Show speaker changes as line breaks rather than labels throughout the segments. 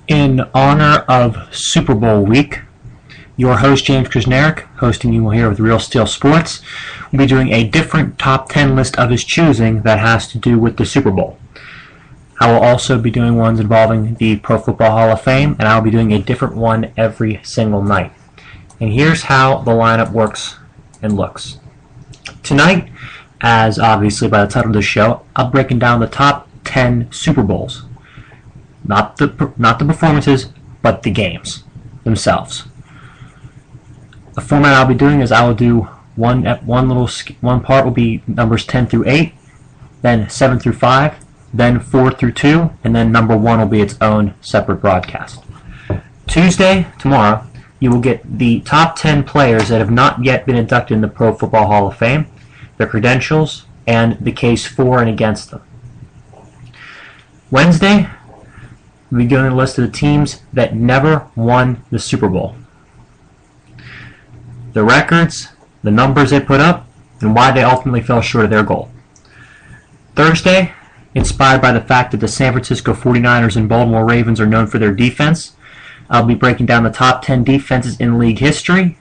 In honor of Super Bowl week, your host James Krasnerick, hosting you here with Real Steel Sports, will be doing a different top 10 list of his choosing that has to do with the Super Bowl. I will also be doing ones involving the Pro Football Hall of Fame, and I'll be doing a different one every single night. And here's how the lineup works and looks. Tonight, as obviously by the title of the show, I'm breaking down the top 10 Super Bowls. Not the performances, but the games themselves. The format I'll be doing is I will do one part will be numbers 10 through 8, then 7 through 5, then 4 through 2, and then number 1 will be its own separate broadcast. Tuesday, tomorrow, you will get the top 10 players that have not yet been inducted in the Pro Football Hall of Fame, their credentials, and the case for and against them. Wednesday, we'll be doing a list of the teams that never won the Super Bowl. The records, the numbers they put up, and why they ultimately fell short of their goal. Thursday, inspired by the fact that the San Francisco 49ers and Baltimore Ravens are known for their defense, I'll be breaking down the top 10 defenses in league history,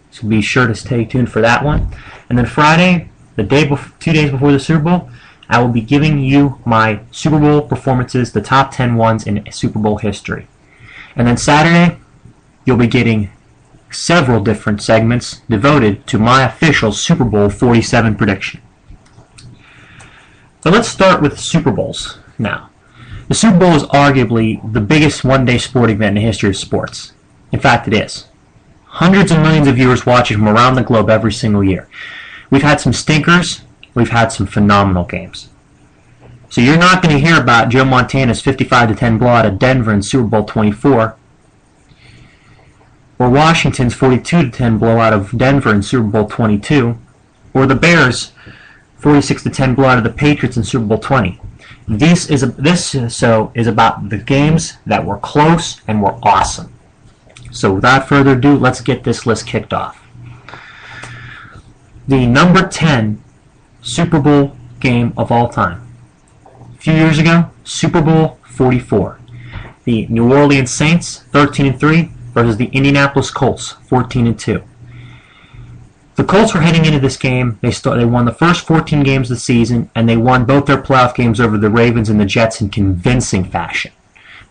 so be sure to stay tuned for that one. And then Friday, 2 days before the Super Bowl, I will be giving you my Super Bowl performances, the top 10 ones in Super Bowl history. And then Saturday, you'll be getting several different segments devoted to my official Super Bowl 47 prediction. So let's start with Super Bowls now. The Super Bowl is arguably the biggest one-day sporting event in the history of sports. In fact, it is. Hundreds of millions of viewers watch it from around the globe every single year. We've had some stinkers. We've had some phenomenal games. So you're not going to hear about Joe Montana's 55-10 blowout at Denver in Super Bowl 24, or Washington's 42-10 blowout of Denver in Super Bowl 22, or the Bears' 46-10 blowout of the Patriots in Super Bowl 20. This is about the games that were close and were awesome. So without further ado, let's get this list kicked off. The number 10 Super Bowl game of all time. A few years ago, Super Bowl 44. The New Orleans Saints, 13-3, versus the Indianapolis Colts, 14-2. The Colts were heading into this game. They won the first 14 games of the season, and they won both their playoff games over the Ravens and the Jets in convincing fashion.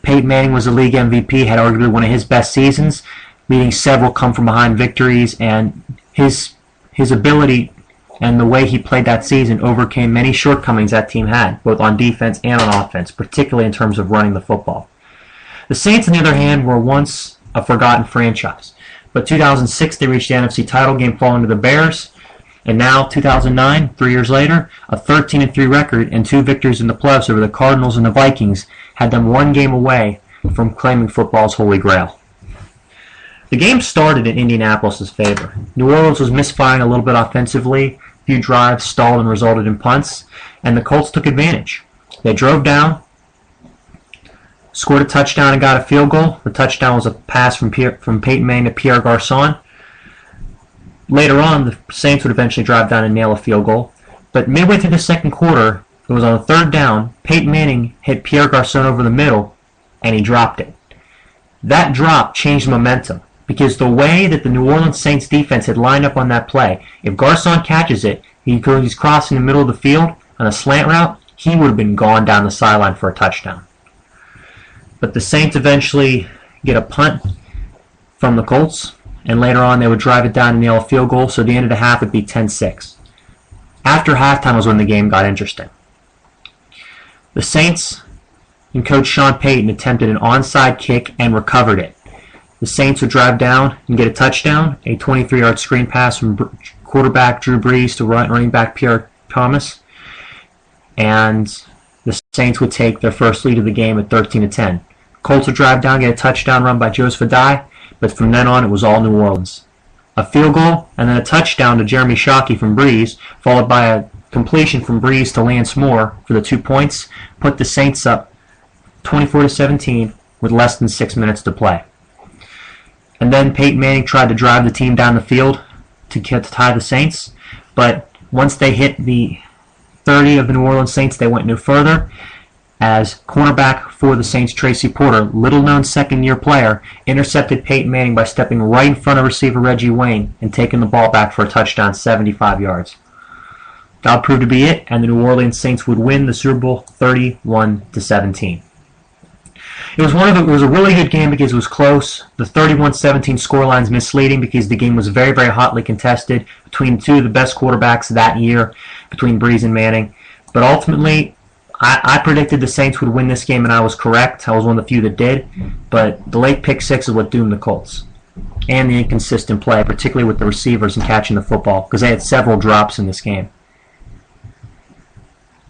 Peyton Manning was the league MVP, had arguably one of his best seasons, leading several come-from-behind victories, and his ability and the way he played that season overcame many shortcomings that team had, both on defense and on offense, particularly in terms of running the football. The Saints, on the other hand, were once a forgotten franchise. But 2006, they reached the NFC title game falling to the Bears. And now, 2009, 3 years later, a 13-3 record and 2 victories in the playoffs over the Cardinals and the Vikings had them one game away from claiming football's holy grail. The game started in Indianapolis' favor. New Orleans was misfiring a little bit offensively. A few drives stalled and resulted in punts, and the Colts took advantage. They drove down, scored a touchdown, and got a field goal. The touchdown was a pass from Peyton Manning to Pierre Garçon. Later on, the Saints would eventually drive down and nail a field goal. But midway through the second quarter, it was on a third down. Peyton Manning hit Pierre Garçon over the middle, and he dropped it. That drop changed momentum, because the way that the New Orleans Saints defense had lined up on that play, if Garçon catches it, he's crossing the middle of the field on a slant route, he would have been gone down the sideline for a touchdown. But the Saints eventually get a punt from the Colts, and later on they would drive it down and nail a field goal, so the end of the half would be 10-6. After halftime was when the game got interesting. The Saints and coach Sean Payton attempted an onside kick and recovered it. The Saints would drive down and get a touchdown, a 23-yard screen pass from quarterback Drew Brees to running back Pierre Thomas, and the Saints would take their first lead of the game at 13-10. Colts would drive down, get a touchdown run by Joseph Addai, but from then on it was all New Orleans. A field goal and then a touchdown to Jeremy Shockey from Brees, followed by a completion from Brees to Lance Moore for the 2 points, put the Saints up 24-17 with less than 6 minutes to play. And then Peyton Manning tried to drive the team down the field to tie the Saints, but once they hit the 30 of the New Orleans Saints, they went no further. as cornerback for the Saints Tracy Porter, little-known second-year player, intercepted Peyton Manning by stepping right in front of receiver Reggie Wayne and taking the ball back for a touchdown 75 yards. That proved to be it, and the New Orleans Saints would win the Super Bowl 31-17. It was a really good game because it was close. The 31-17 scoreline is misleading because the game was very, very hotly contested between two of the best quarterbacks that year, between Brees and Manning. But ultimately, I predicted the Saints would win this game, and I was correct. I was one of the few that did. But the late pick six is what doomed the Colts. And the inconsistent play, particularly with the receivers and catching the football, because they had several drops in this game.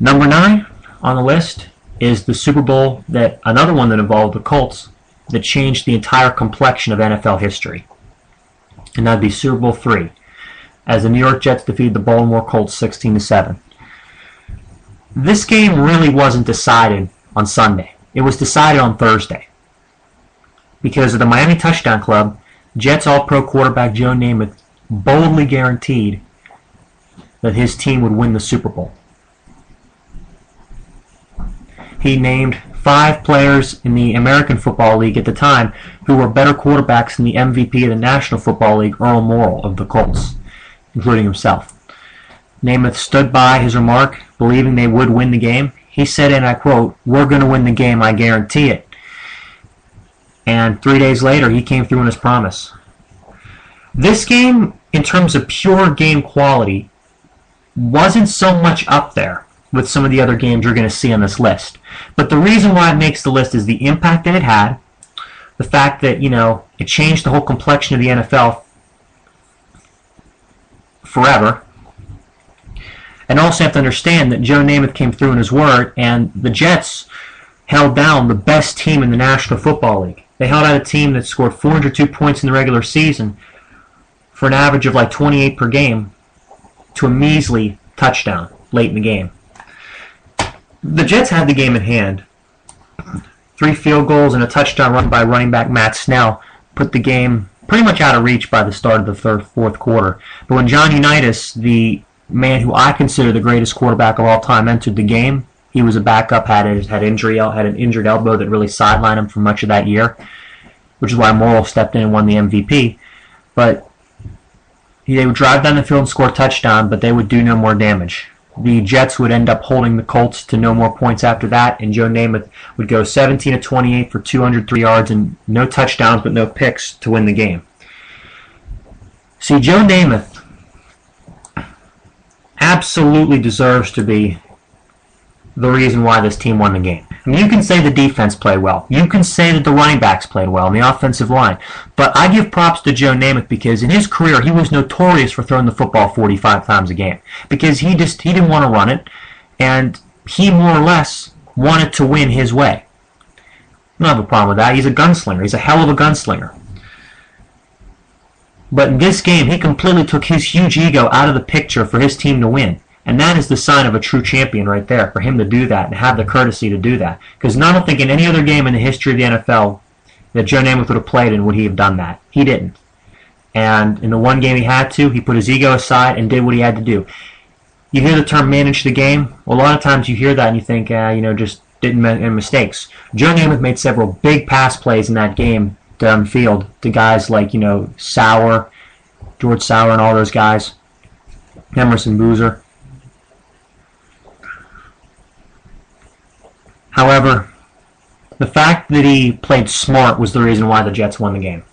Number 9 on the list is the Super Bowl, another one that involved the Colts, that changed the entire complexion of NFL history. And that would be Super Bowl III, as the New York Jets defeated the Baltimore Colts 16-7. This game really wasn't decided on Sunday. It was decided on Thursday. Because of the Miami Touchdown Club, Jets All-Pro quarterback Joe Namath boldly guaranteed that his team would win the Super Bowl. He named 5 players in the American Football League at the time who were better quarterbacks than the MVP of the National Football League, Earl Morrall of the Colts, including himself. Namath stood by his remark, believing they would win the game. He said, and I quote, "We're going to win the game, I guarantee it." And 3 days later, he came through on his promise. This game, in terms of pure game quality, wasn't so much up there with some of the other games you're going to see on this list. But the reason why it makes the list is the impact that it had, the fact that, it changed the whole complexion of the NFL forever. And also have to understand that Joe Namath came through in his word, and the Jets held down the best team in the National Football League. They held out a team that scored 402 points in the regular season for an average of like 28 per game to a measly touchdown late in the game. The Jets had the game in hand. 3 field goals and a touchdown run by running back Matt Snell put the game pretty much out of reach by the start of the fourth quarter. But when John Unitas, the man who I consider the greatest quarterback of all time, entered the game, he was a backup, had an injured elbow that really sidelined him for much of that year, which is why Morrall stepped in and won the MVP. But they would drive down the field and score a touchdown, but they would do no more damage. The Jets would end up holding the Colts to no more points after that, and Joe Namath would go 17-28 for 203 yards and no touchdowns but no picks to win the game. See, Joe Namath absolutely deserves to be the reason why this team won the game. I mean, you can say the defense played well. You can say that the running backs played well and the offensive line. But I give props to Joe Namath because in his career, he was notorious for throwing the football 45 times a game. Because he didn't want to run it, and he more or less wanted to win his way. I don't have a problem with that. He's a gunslinger. He's a hell of a gunslinger. But in this game, he completely took his huge ego out of the picture for his team to win. And that is the sign of a true champion right there, for him to do that and have the courtesy to do that. Because I don't think in any other game in the history of the NFL that Joe Namath would have played in would he have done that. He didn't. And in the one game he had to, he put his ego aside and did what he had to do. You hear the term manage the game? Well, a lot of times you hear that and you think, just didn't make mistakes. Joe Namath made several big pass plays in that game downfield to guys like, Sauer, George Sauer and all those guys, Emerson Boozer. However, the fact that he played smart was the reason why the Jets won the game.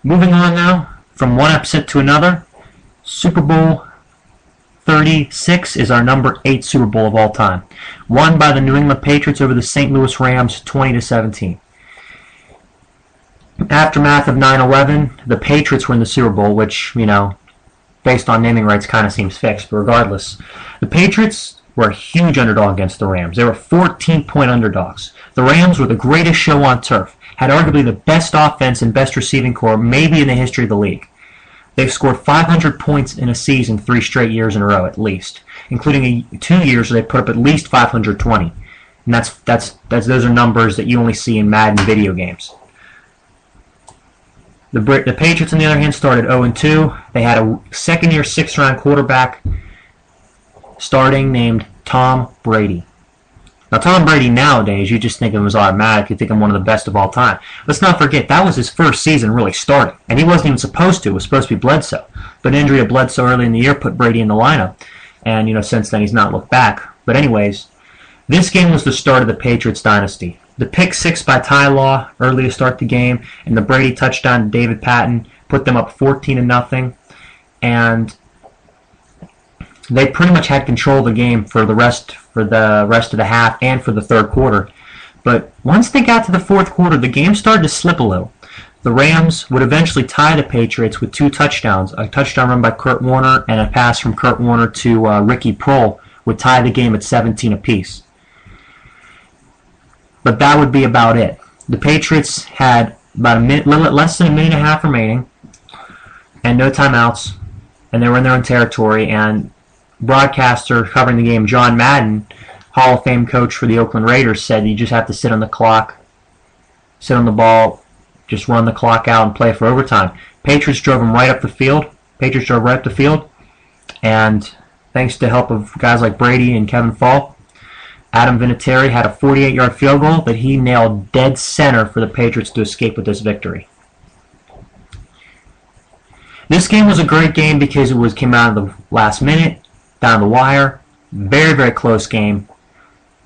Moving on now, from one upset to another, Super Bowl 36 is our number 8 Super Bowl of all time, won by the New England Patriots over the St. Louis Rams 20-17. Aftermath of 9/11, the Patriots were in the Super Bowl, which, based on naming rights, kind of seems fixed, but regardless, the Patriots were a huge underdog against the Rams. They were 14-point underdogs. The Rams were the greatest show on turf, had arguably the best offense and best receiving corps maybe in the history of the league. They've scored 500 points in a season 3 straight years in a row at least, including 2 years where they put up at least 520. And those are numbers that you only see in Madden video games. The Patriots, on the other hand, started 0-2. They had a second-year, 6th-round quarterback starting named Tom Brady. Now, Tom Brady nowadays, you just think of him as automatic. You think him one of the best of all time. Let's not forget, that was his first season really starting. And he wasn't even supposed to. It was supposed to be Bledsoe. But an injury of Bledsoe early in the year put Brady in the lineup. And, since then he's not looked back. But anyways, this game was the start of the Patriots dynasty. The pick six by Ty Law early to start the game, and the Brady touchdown to David Patton put them up 14-0. And they pretty much had control of the game for the rest of the half and for the third quarter. But once they got to the fourth quarter, the game started to slip a little. The Rams would eventually tie the Patriots with 2 touchdowns. A touchdown run by Kurt Warner and a pass from Kurt Warner to Ricky Prohl would tie the game at 17 apiece. But that would be about it. The Patriots had about less than a minute and a half remaining and no timeouts, and they were in their own territory, and broadcaster covering the game, John Madden, Hall of Fame coach for the Oakland Raiders, said you just have to sit on the clock, sit on the ball, just run the clock out and play for overtime. Patriots drove right up the field, and thanks to the help of guys like Brady and Kevin Falk, Adam Vinatieri had a 48-yard field goal that he nailed dead center for the Patriots to escape with this victory. This game was a great game because it came out of the last minute, down the wire, very, very close game.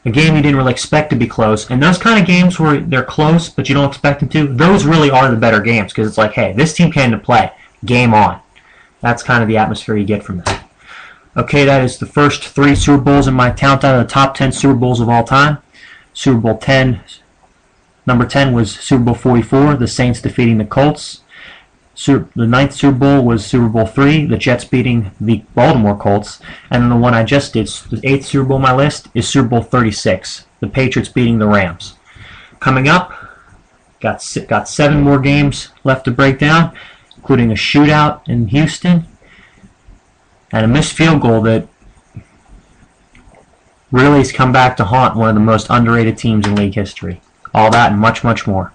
A game you didn't really expect to be close. And those kind of games where they're close but you don't expect them to, those really are the better games because it's like, hey, this team came to play. Game on. That's kind of the atmosphere you get from that. Okay, that is the first 3 Super Bowls in my countdown of the top 10 Super Bowls of all time. Super Bowl 10, number 10 was Super Bowl 44, the Saints defeating the Colts. The 9th Super Bowl was Super Bowl 3, the Jets beating the Baltimore Colts. And then the one I just did, the 8th Super Bowl on my list, is Super Bowl 36, the Patriots beating the Rams. Coming up, got 7 more games left to break down, including a shootout in Houston, and a missed field goal that really has come back to haunt one of the most underrated teams in league history. All that and much, much more.